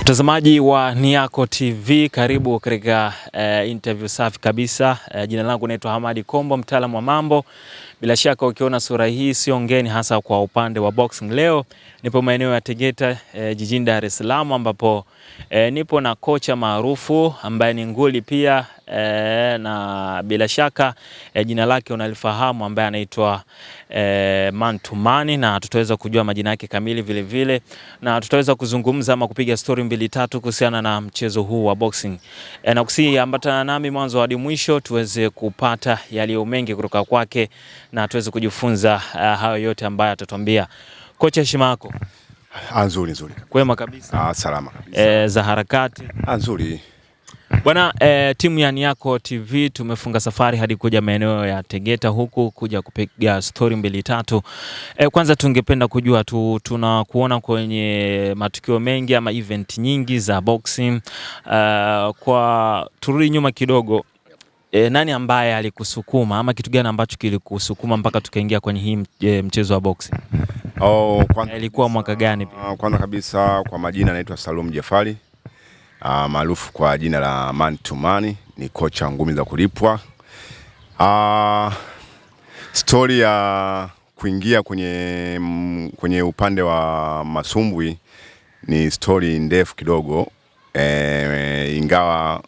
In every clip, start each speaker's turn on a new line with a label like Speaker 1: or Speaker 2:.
Speaker 1: Mtazamaji wa Niako TV, karibu katika interview safi kabisa. Jina langu naitwa Hamadi Kombo, mtaalamu wa mambo. Bila shaka ukiona sura hii sio ngeni, hasa kwa upande wa boxing. Leo nipo maeneo ya Tegeta jijini Dar es Salaam, ambapo nipo na kocha maarufu ambaye ni nguli pia, na bila shaka jina lake unalifahamu, ambaye anaitwa Man to Money, na tutaweza kujua majina yake kamili vile vile, na tutaweza kuzungumza ama kupiga story mbili tatu kuhusiana na mchezo huu wa boxing. Na kusiambatana nami mwanzo hadi mwisho tuweze kupata yaliyo mengi kutoka kwake na tuweze kujifunza hayo yote ambayo atatuambia. Kocha, heshima yako?
Speaker 2: Nzuri.
Speaker 1: Kwema kabisa.
Speaker 2: Salama kabisa.
Speaker 1: Za harakati?
Speaker 2: Nzuri.
Speaker 1: Bwana, timu ya Niako TV tumefunga safari hadi kuja maeneo ya Tegeta huku kuja kupiga story mbili tatu. Kwanza tungependa kujua tunakuona kwenye matukio mengi ama event nyingi za boxing. Kwa turudi nyuma kidogo, nani ambaye alikusukuma ama kitu gani ambacho kilikusukuma mpaka tukaingia kwenye hii mchezo wa boxing? Ilikuwa mwaka gani?
Speaker 2: Kwanza kabisa kwa majina naitwa Salum Jafari, maarufu kwa jina la Man to Money, ni kocha ngumi za kulipwa. Story ya kuingia kwenye upande wa masumbwi ni story ndefu kidogo, ingawa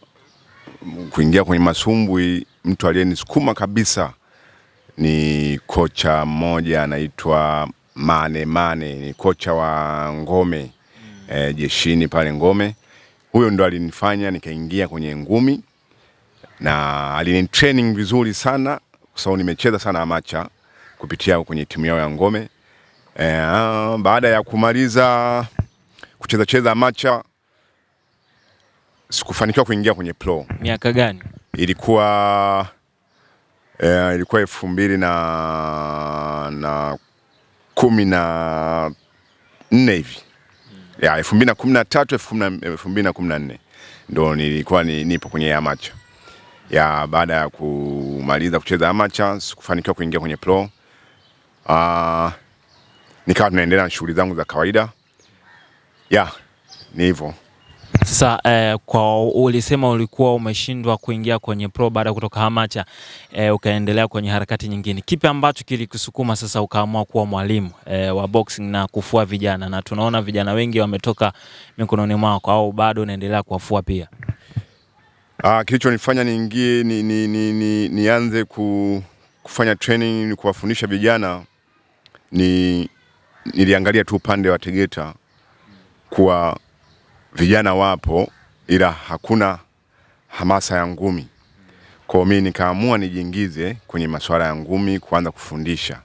Speaker 2: kuingia kwenye masumbwi mtu aliyenisukuma kabisa ni kocha mmoja anaitwa Mane, ni kocha wa ngome jeshini pale Ngome. Huyo ndo alinifanya nikaingia kwenye ngumi, na alinitraining vizuri sana kwa sababu nimecheza sana amacha kupitia kwenye timu yao ya Ngome. Baada ya kumaliza kucheza amacha sikufanikiwa kuingia kwenye pro.
Speaker 1: Miaka gani?
Speaker 2: Ilikuwa 2014 hivi. Ya 2013 2014 ndo nilikuwa nipo kwenye amacha. Ya baada ya kumaliza kucheza amacha sikufanikiwa kuingia kwenye pro. Nikawa tunaendelea na shughuli zangu za kawaida. Ya ni hivyo.
Speaker 1: Sasa kwa ulisema ulikuwa umeshindwa kuingia kwenye pro baada ya kutoka amacha, ukaendelea kwenye harakati nyingine. Kipi ambacho kilikusukuma sasa ukaamua kuwa mwalimu wa boxing na kufua vijana, na tunaona vijana wengi wametoka mikononi mwako, au bado unaendelea kuwafua pia?
Speaker 2: Kilichonifanya niingie nianze kufanya training, kuwafundisha vijana, niliangalia tu upande wa Tegeta kuwa vijana wapo ila hakuna hamasa ya ngumi. Kwa mimi nikaamua nijiingize kwenye masuala ya ngumi, kuanza kufundisha.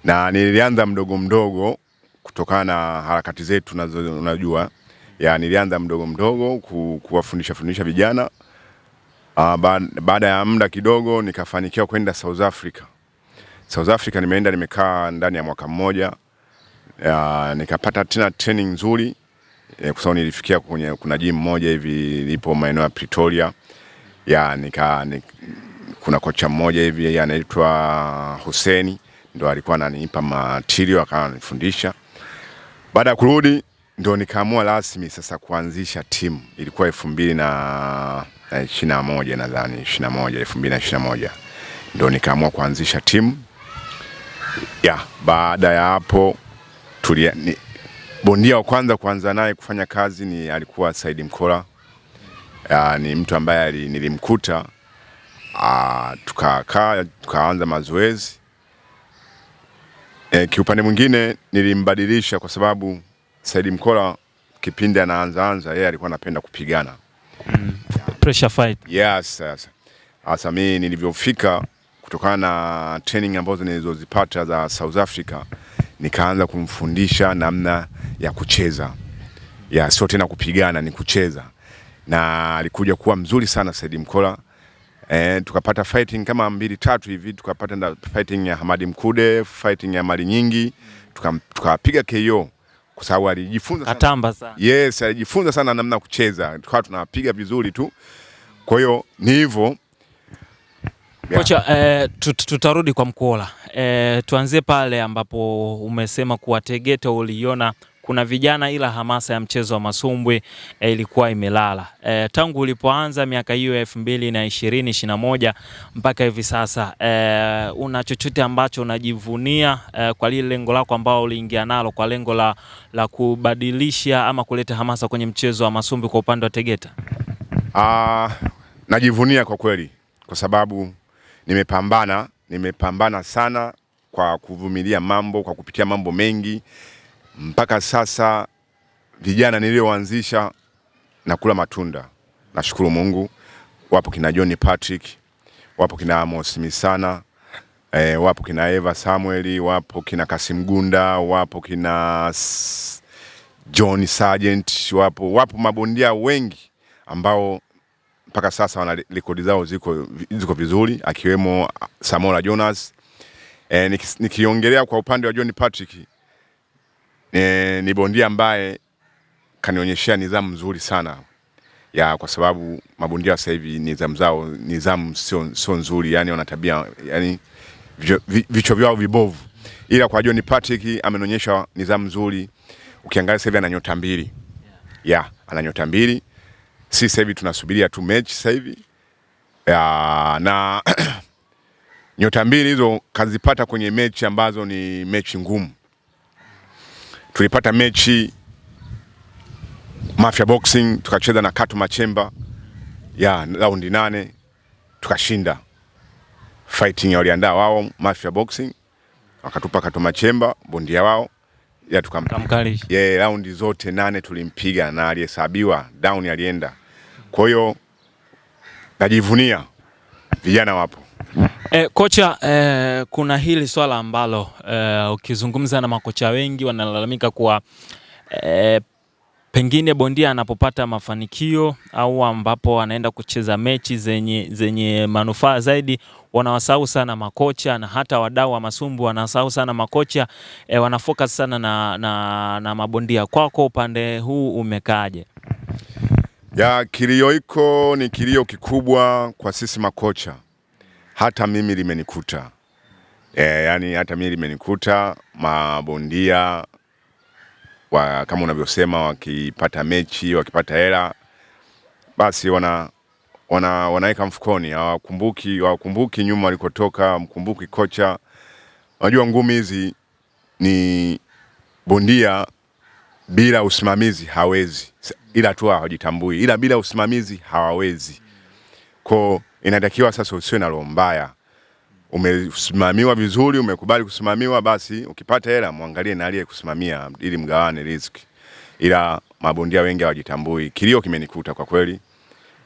Speaker 2: Na nilianza mdogo kutokana na harakati zetu unajua. Nilianza mdogo kuwafundisha vijana. Baada ya muda kidogo nikafanikiwa kwenda South Africa. South Africa nimekaa ndani ya mwaka mmoja. Nikapata tena training nzuri. Kwa sababu nilifikia kuna gym moja hivi lipo maeneo ya Pretoria. Kuna kocha mmoja hivi anaitwa Hussein, ndo alikuwa ananipa material akanifundisha. Baada ya kurudi ndo nikaamua rasmi sasa kuanzisha timu. Ilikuwa 2021 nadhani, 2021 ndo nikaamua kuanzisha timu. Baada ya hapo bondia wa kwanza kuanza naye kufanya kazi alikuwa Said Mkola. Ni mtu ambaye nilimkuta, tukaanza mazoezi. Kiupande mwingine nilimbadilisha kwa sababu Said Mkola kipindi anaanza yeye alikuwa anapenda kupigana.
Speaker 1: Pressure fight.
Speaker 2: Yes. Sasa mimi nilivyofika kutokana na training ambazo nilizozipata za South Africa, nikaanza kumfundisha namna ya kucheza. Sio tena kupigana, ni kucheza. Na alikuja kuwa mzuri sana Said Mkola. Tukapata fighting kama 2-3 hivi, tukapata fighting ya Hamadi Mkude, fighting ya Mali Nyingi, tukapiga KO kwa sababu alijifunza sana.
Speaker 1: Katamba sana.
Speaker 2: Yes, alijifunza sana namna kucheza. Tukawa tunapiga vizuri tu. Kwa hiyo ni hivyo.
Speaker 1: Kocha, tutarudi kwa Mkola. Tuanzie pale ambapo umesema kuwa Tegeta uliona kuna vijana ila hamasa ya mchezo wa masumbwi ilikuwa imelala. Tangu ulipoanza miaka hiyo ya 2020-2021 mpaka hivi sasa, una chochote ambacho unajivunia kwa lile lengo lako ambao uliingia nalo kwa lengo la kubadilisha ama kuleta hamasa kwenye mchezo wa masumbwi kwa upande wa Tegeta?
Speaker 2: Najivunia kwa kweli, kwa sababu nimepambana sana kwa kuvumilia mambo, kwa kupitia mambo mengi. Mpaka sasa vijana nilioanzisha na kula matunda. Nashukuru Mungu. Wapo kina John Patrick, wapo kina Amos Misana, wapo kina Eva Samuel, wapo kina Kasim Gunda, wapo kina John Sergeant, wapo mabondia wengi ambao mpaka sasa wana rekodi zao ziko vizuri, akiwemo Samola Jonas. Nikiongelea kwa upande wa John Patrick, ni bondia ambaye kanionyeshia nidhamu nzuri sana kwa sababu mabondia sasa hivi nidhamu sio nzuri, yani wana tabia, yani vichwa vyao vibovu. Ila kwa John Patrick amenionyesha nidhamu nzuri. Ukiangalia sasa hivi ana nyota 2. Ana nyota 2. Sasa hivi tunasubiria tu mechi sasa hivi. Na nyota 2 hizo kazipata kwenye mechi ambazo ni mechi ngumu. Tulipata mechi Mafia Boxing, tukacheza na Katu Machemba raundi 8, tukashinda. Fighting waliandaa wao Mafia Boxing, wakatupa Katu Machemba bondia wao, tukamkali. Raundi zote 8 tulimpiga na alihesabiwa down, alienda. Kwa hiyo najivunia vijana wapo.
Speaker 1: Kocha, kuna hili swala ambalo ukizungumza na makocha wengi wanalalamika kuwa pengine bondia anapopata mafanikio au ambapo anaenda kucheza mechi zenye manufaa zaidi, wanawasahau sana makocha, na hata wadau wa masumbu wanasahau sana makocha, wanafocus sana na mabondia. Kwako upande huu umekaaje?
Speaker 2: Kilio iko ni kilio kikubwa kwa sisi makocha. Hata mimi limenikuta. Yani hata mimi limenikuta mabondia kama unavyosema, wakipata mechi, wakipata hela, basi wanaweka mfukoni, hawakumbuki nyuma walikotoka, mkumbuki kocha. Unajua ngumi hizi ni bondia bila usimamizi hawezi, ila tu hawajitambui, ila bila usimamizi hawawezi. Kwa inatakiwa sasa usiwe na roho mbaya. Umesimamiwa vizuri, umekubali kusimamiwa, basi ukipata hela muangalie na aliye kusimamia ili mgawane riziki. Ila mabondia wengi hawajitambui. Kilio kimenikuta kwa kweli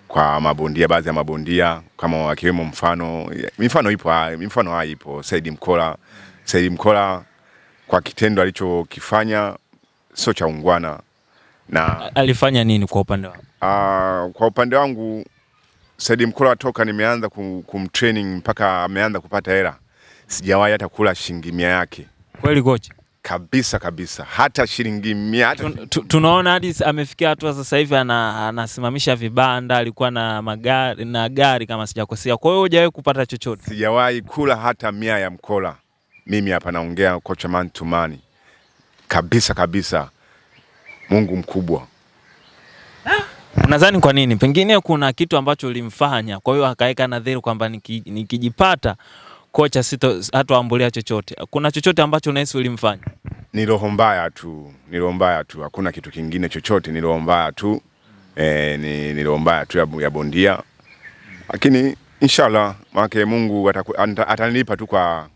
Speaker 2: kwa mabondia, baadhi ya mabondia kama wakiwemo mfano ipo Said Mkola kwa kitendo alichokifanya sio cha ungwana. Na
Speaker 1: alifanya nini kwa upande wako?
Speaker 2: Kwa upande wangu Said Mkola toka nimeanza kumtraining mpaka ameanza kupata hela, sijawahi hata kula shilingi 100 yake.
Speaker 1: Kweli kocha?
Speaker 2: Kabisa. Hata shilingi 100.
Speaker 1: Tunaona hadi amefikia hatua sasa hivi anasimamisha vibanda, alikuwa na gari kama sijakosea. Kwa hiyo hujawahi kupata chochote?
Speaker 2: Sijawahi kula hata 100 ya Mkola. Mimi hapa naongea kocha man to man. Kabisa. Mungu mkubwa.
Speaker 1: Unadhani kwa nini? Pengine kuna kitu ambacho ulimfanya, kwa hiyo akaweka nadhiri kwamba nikijipata kocha hatoambulia chochote. Kuna chochote ambacho unahisi ulimfanya?
Speaker 2: Ni roho mbaya tu. Hakuna kitu kingine chochote, ni roho mbaya tu. Ni roho mbaya tu ya bondia. Lakini inshallah maana Mungu atanilipa tu kwa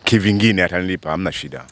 Speaker 2: kivingine, atanilipa, hamna shida.